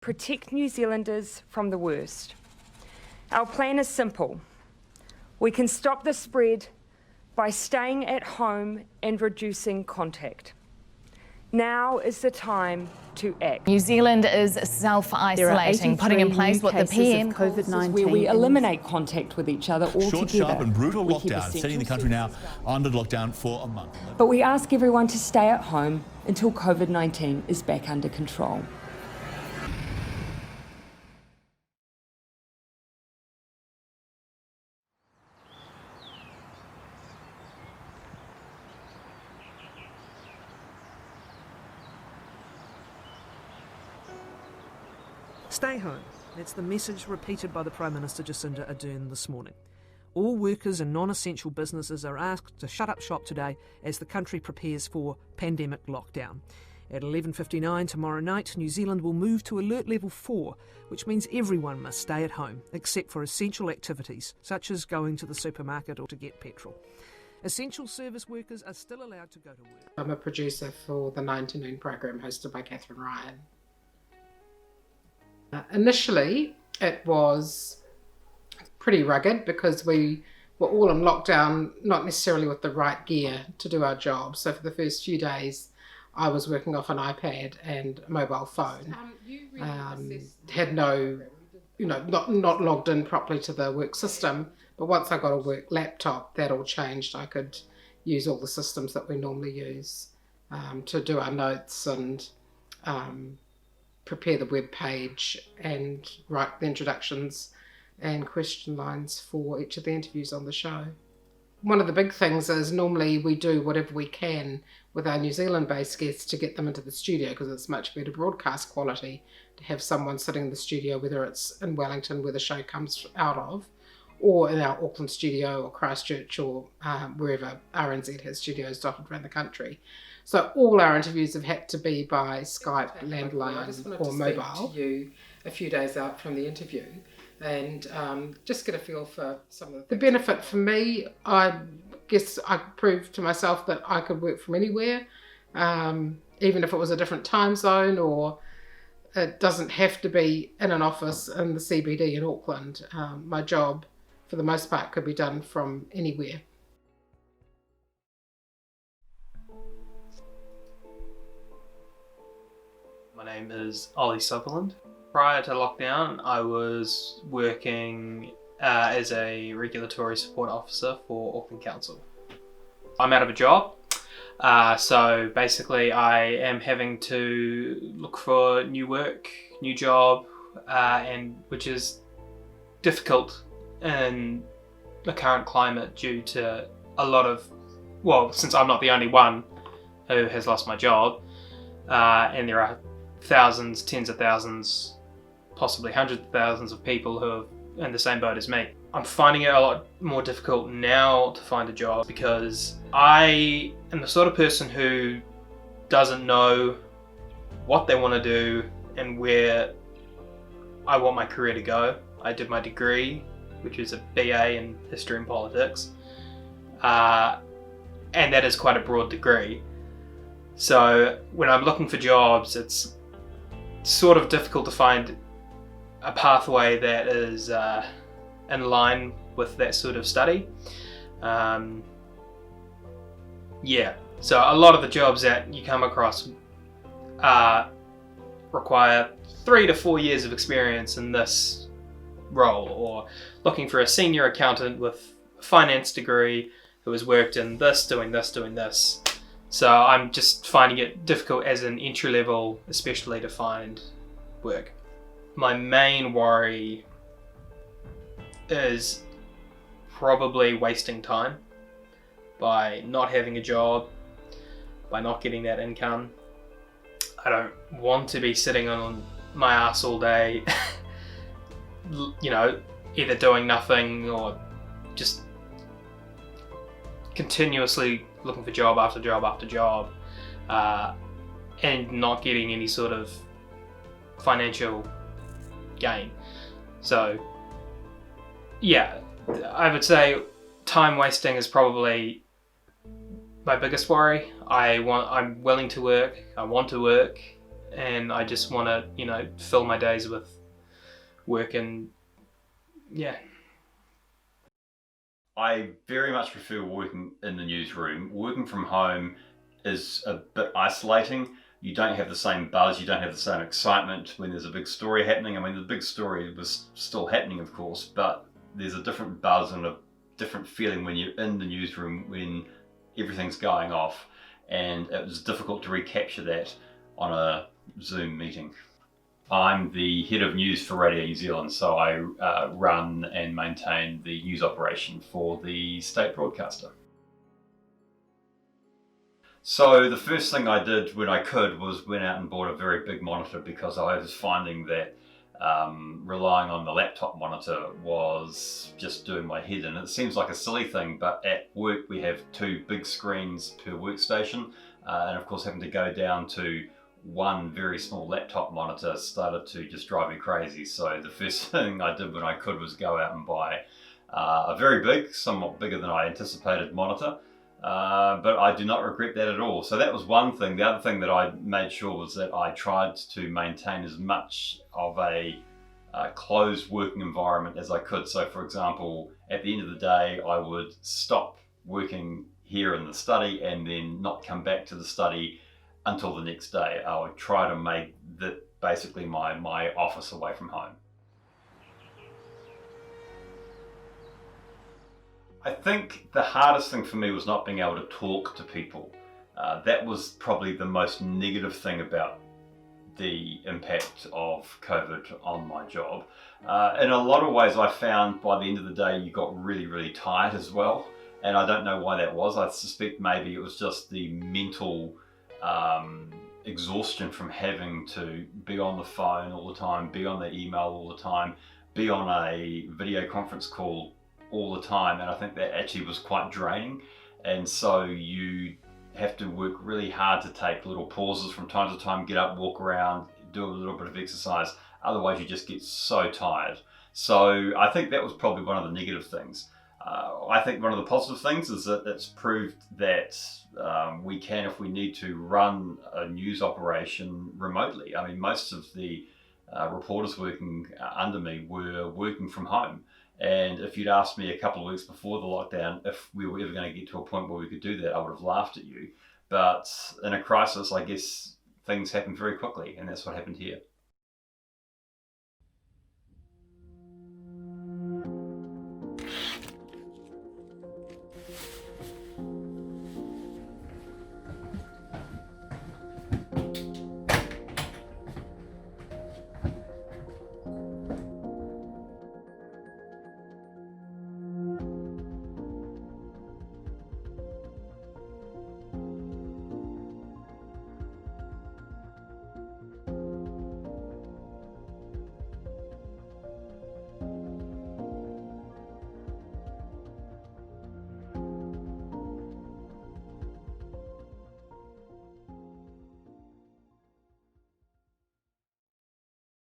protect New Zealanders from the worst. Our plan is simple. We can stop the spread by staying at home and reducing contact. Now is the time to act. New Zealand is self-isolating, putting in place what the PM calls COVID-19 where we eliminate contact with each other altogether. Short, sharp and brutal lockdown, setting the country now under lockdown for a month. But we ask everyone to stay at home until COVID-19 is back under control. Stay home. That's the message repeated by the Prime Minister Jacinda Ardern this morning. All workers and non-essential businesses are asked to shut up shop today as the country prepares for pandemic lockdown. At 11:59 tomorrow night, New Zealand will move to alert level 4, which means everyone must stay at home, except for essential activities, such as going to the supermarket or to get petrol. Essential service workers are still allowed to go to work. I'm a producer for the 9 to Noon program hosted by Catherine Ryan. Initially, it was pretty rugged because we were all in lockdown, not necessarily with the right gear to do our job. So for the first few days, I was working off an iPad and a mobile phone. Had no, not logged in properly to the work system. But once I got a work laptop, that all changed. I could use all the systems that we normally use to do our notes and prepare the web page and write the introductions and question lines for each of the interviews on the show. One of the big things is normally we do whatever we can with our New Zealand-based guests to get them into the studio because it's much better broadcast quality to have someone sitting in the studio, whether it's in Wellington where the show comes out of, or in our Auckland studio or Christchurch or wherever RNZ has studios dotted around the country. So all our interviews have had to be by Skype, landline or mobile. To you a few days out from the interview and just get a feel for some of the benefit for me. I guess I proved to myself that I could work from anywhere, even if it was a different time zone, or it doesn't have to be in an office in the CBD in Auckland. My job, for the most part, could be done from anywhere. My name is Ollie Sutherland. Prior to lockdown, I was working as a regulatory support officer for Auckland Council. I'm out of a job, so basically I am having to look for new work, new job, and which is difficult in the current climate due to a lot of, since I'm not the only one who has lost my job, and there are thousands, tens of thousands, possibly hundreds of thousands of people who are in the same boat as me. I'm finding it a lot more difficult now to find a job because I am the sort of person who doesn't know what they want to do and where I want my career to go. I did my degree, which is a BA in History and Politics, and that is quite a broad degree. So when I'm looking for jobs, it's sort of difficult to find a pathway that is in line with that sort of study. So a lot of the jobs that you come across require 3 to 4 years of experience in this role, or looking for a senior accountant with a finance degree who has worked in this, doing this, doing this. So I'm just finding it difficult as an entry level, especially to find work. My main worry is probably wasting time by not having a job, by not getting that income. I don't want to be sitting on my ass all day, either doing nothing or just continuously looking for job after job after job, and not getting any sort of financial gain. So I would say time wasting is probably my biggest worry. I'm willing to work, I want to work, and I just want to, fill my days with work and yeah. I very much prefer working in the newsroom. Working from home is a bit isolating. You don't have the same buzz, you don't have the same excitement when there's a big story happening. I mean, the big story was still happening, of course, but there's a different buzz and a different feeling when you're in the newsroom when everything's going off, and it was difficult to recapture that on a Zoom meeting. I'm the head of news for Radio New Zealand, so I run and maintain the news operation for the state broadcaster. So the first thing I did when I could was went out and bought a very big monitor, because I was finding that relying on the laptop monitor was just doing my head in. It seems like a silly thing, but at work we have 2 big screens per workstation, and of course having to go down to one very small laptop monitor started to just drive me crazy. So the first thing I did when I could was go out and buy a very big, somewhat bigger than I anticipated monitor. But I do not regret that at all. So that was one thing. The other thing that I made sure was that I tried to maintain as much of a closed working environment as I could. So for example, at the end of the day, I would stop working here in the study and then not come back to the study until the next day. I would try to make that basically my office away from home. I think the hardest thing for me was not being able to talk to people. That was probably the most negative thing about the impact of COVID on my job. In a lot of ways I found by the end of the day you got really, really tired as well. And I don't know why that was. I suspect maybe it was just the mental exhaustion from having to be on the phone all the time, be on the email all the time, be on a video conference call all the time, and I think that actually was quite draining. And so you have to work really hard to take little pauses from time to time, get up, walk around, do a little bit of exercise, otherwise you just get so tired. So I think that was probably one of the negative things. I think one of the positive things is that it's proved that we can, if we need to, run a news operation remotely. I mean, most of the reporters working under me were working from home. And if you'd asked me a couple of weeks before the lockdown if we were ever going to get to a point where we could do that, I would have laughed at you. But in a crisis, I guess things happen very quickly, and that's what happened here.